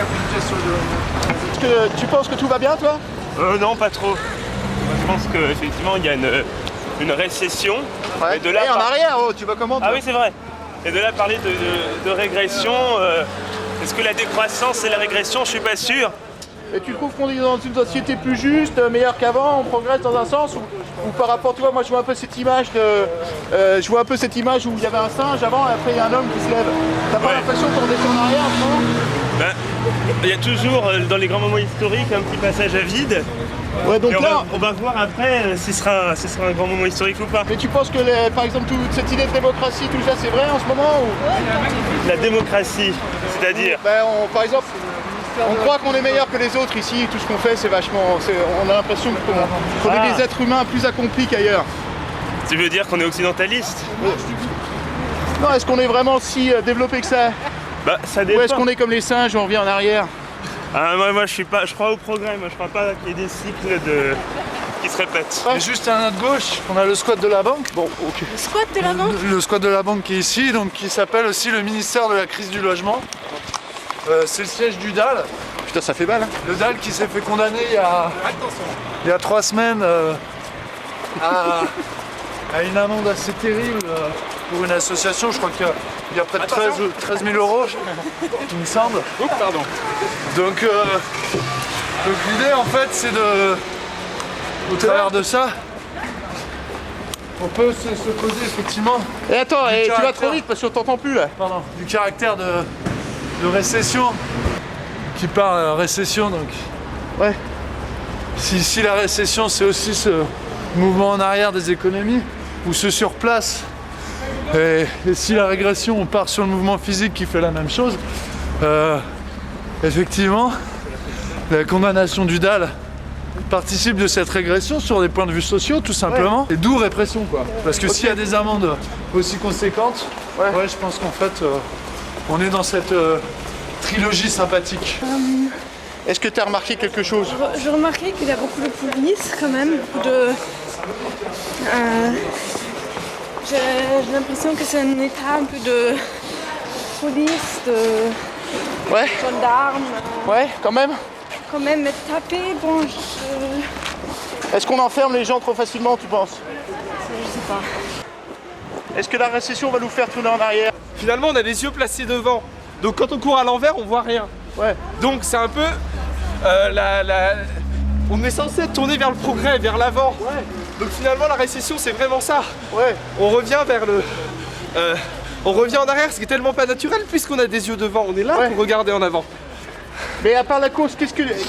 Est-ce que tu penses que tout va bien, toi? Non, pas trop. Je pense qu'effectivement, il y a une récession. Ouais. Et de là, en arrière, oh, tu vas comment toi? Ah oui, c'est vrai. Et de là, parler de régression, est-ce que la décroissance et la régression, je suis pas sûr. Et tu trouves qu'on est dans une société plus juste, meilleure qu'avant, on progresse dans un sens ou par rapport, tu vois, moi je vois un peu cette image où il y avait un singe avant et après il y a un homme qui se lève. T'as pas l'impression qu'on descend en arrière en ce moment? Ben, il y a toujours dans les grands moments historiques un petit passage à vide. Ouais, donc là, on va voir après si ce sera un grand moment historique ou pas. mais tu penses que par exemple toute cette idée de démocratie, tout ça c'est vrai en ce moment ou... La démocratie, c'est-à-dire par exemple, on croit qu'on est meilleur que les autres ici, tout ce qu'on fait c'est vachement... on a l'impression qu'on est des êtres humains plus accomplis qu'ailleurs. Tu veux dire qu'on est occidentaliste? Non, est-ce qu'on est vraiment si développé que ça? Bah ça dépend. Ou est-ce qu'on est comme les singes, on revient en arrière? Ah, moi je crois au progrès, moi je crois pas qu'il y ait des cycles qui se répètent. Et juste à notre gauche, on a le squat de la banque. Bon, ok. Le squat de la banque? Le squat de la banque qui est ici, donc qui s'appelle aussi le ministère de la crise du logement. C'est le siège du DAL. Putain, ça fait mal, hein. Le DAL qui s'est fait condamner il y a 3 semaines à une amende assez terrible pour une association. Je crois qu'il y a près de 13 000 euros, il me semble. Oups, pardon. Donc l'idée en fait c'est au travers de ça, on peut se poser effectivement Et attends, tu vas caractère. trop vite parce qu'on t'entend plus là. du caractère de récession qui parle récession donc. Ouais. Si la récession c'est aussi ce mouvement en arrière des économies ou ce surplace et si la régression on part sur le mouvement physique qui fait la même chose, effectivement la condamnation du DAL participe de cette régression sur des points de vue sociaux tout simplement. Et d'où répression quoi. Parce que s'il y a des amendes aussi conséquentes, ouais je pense qu'en fait on est dans cette trilogie sympathique. Est-ce que tu as remarqué quelque chose? J'ai remarqué qu'il y a beaucoup de police quand même, beaucoup de... j'ai l'impression que c'est un état un peu de police, de Ouais. gendarmes. Ouais, quand même. Quand même être tapé, bon, Est-ce qu'on enferme les gens trop facilement, tu penses? je sais pas. Est-ce que la récession va nous faire tourner en arrière? Finalement, on a les yeux placés devant. Donc quand on court à l'envers, on voit rien. Ouais. Donc c'est un peu on est censé tourner vers le progrès, vers l'avant. Ouais. Donc finalement, la récession, c'est vraiment ça. Ouais. On revient vers on revient en arrière, ce qui est tellement pas naturel puisqu'on a des yeux devant. On est là pour regarder en avant. Mais à part la course,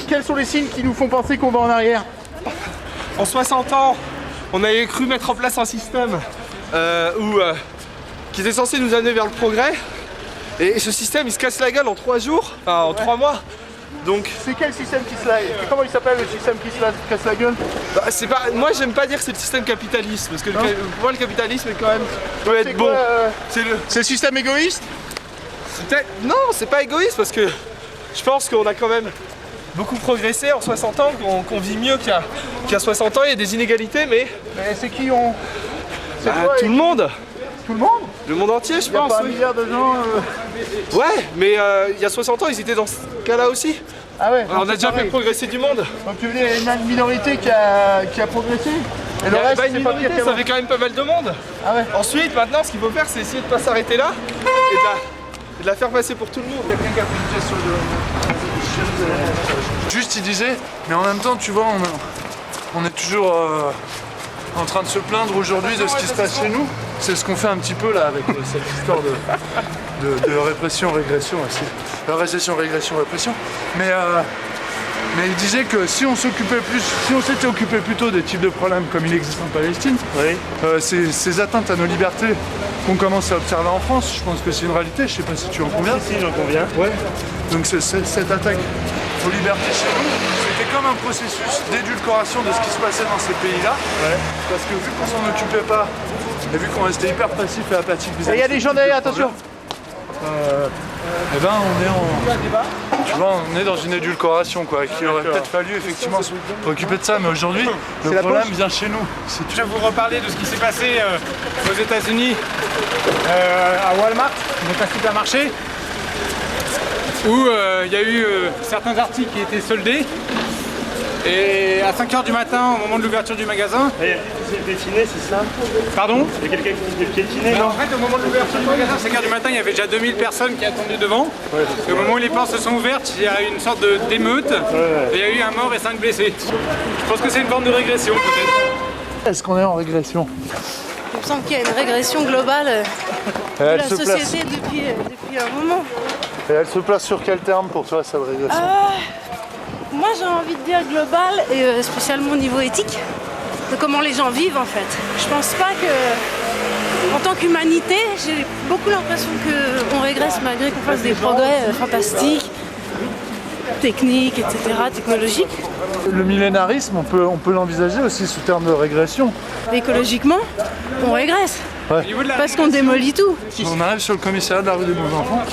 quels sont les signes qui nous font penser qu'on va en arrière? En 60 ans, on avait cru mettre en place un système qui était censé nous amener vers le progrès. Et ce système, il se casse la gueule en 3 jours, enfin en 3 mois. Donc, C'est quel système qui se la... Comment il s'appelle le système qui se casse la gueule? bah, c'est pas. Moi, j'aime pas dire que c'est le système capitaliste parce que pour moi, le capitalisme est quand même peut être bon. C'est le système égoïste? Non, c'est pas égoïste parce que je pense qu'on a quand même beaucoup progressé en 60 ans, qu'on vit mieux qu'il y a 60 ans. Il y a des inégalités, mais Mais c'est qui on... C'est bah, toi tout et- le monde, Tout le monde? le monde entier, je Il y a pense. pas un Oui. milliard de gens... Ouais, mais il y a 60 ans, ils étaient dans ce cas-là aussi. Ah ouais. Alors, on a déjà fait pareil. progresser du monde. Donc tu veux dire qu'il y a une minorité qui a progressé? Et le Il y a reste, pas une c'est pas pire minorité, ça qu'avant. fait quand même pas mal de monde. Ah ouais. Ensuite, maintenant, ce qu'il faut faire, c'est essayer de pas s'arrêter là et de la faire passer pour tout le monde. Juste il disait, mais en même temps tu vois on est toujours en train de se plaindre aujourd'hui de ce qui se passe chez nous. C'est ce qu'on fait un petit peu là avec cette histoire de répression, régression aussi. Récession, régression, répression. Mais il disait que si on s'était occupé plutôt des types de problèmes comme il existe en Palestine, ces atteintes à nos libertés qu'on commence à observer en France, je pense que c'est une réalité, je sais pas si tu en conviens. Si, j'en conviens. Ouais. Donc cette attaque aux libertés chez nous, c'était comme un processus d'édulcoration de ce qui se passait dans ces pays-là. Parce que vu qu'on s'en occupait pas, et vu qu'on restait hyper passif et apathique Et il y a des gens derrière, attention. eh ben on est dans une édulcoration quoi, qu'il aurait peut-être fallu effectivement s'occuper de ça, mais aujourd'hui le la problème pause. vient chez nous. C'est tout. Je vais vous reparler de ce qui s'est passé aux États-Unis à Walmart, donc un supermarché. où il y a eu certains articles qui étaient soldés. Et à 5 h du matin, au moment de l'ouverture du magasin... Il y a quelqu'un qui s'est piétiné, c'est ça? Pardon? Il y a quelqu'un qui s'est piétiné, Alors, non? en fait, au moment de l'ouverture du magasin, à 5 h du matin, il y avait déjà 2000 personnes qui attendaient devant. Et au moment où les portes se sont ouvertes, il y a eu une sorte d'émeute. Et il y a eu un mort et 5 blessés. Je pense que c'est une forme de régression, peut-être. Est-ce qu'on est en régression? Il me semble qu'il y a une régression globale de la société depuis un moment. Et elle se place sur quel terme pour toi, cette régression? Moi j'ai envie de dire global et spécialement au niveau éthique, de comment les gens vivent en fait. Je pense pas que, en tant qu'humanité, j'ai beaucoup l'impression qu'on régresse malgré qu'on fasse des progrès fantastiques, techniques, etc., technologiques. Le millénarisme, on peut l'envisager aussi sous terme de régression. Écologiquement, on régresse. Parce qu'on démolit tout. On arrive sur le commissariat de la rue des Bons Enfants.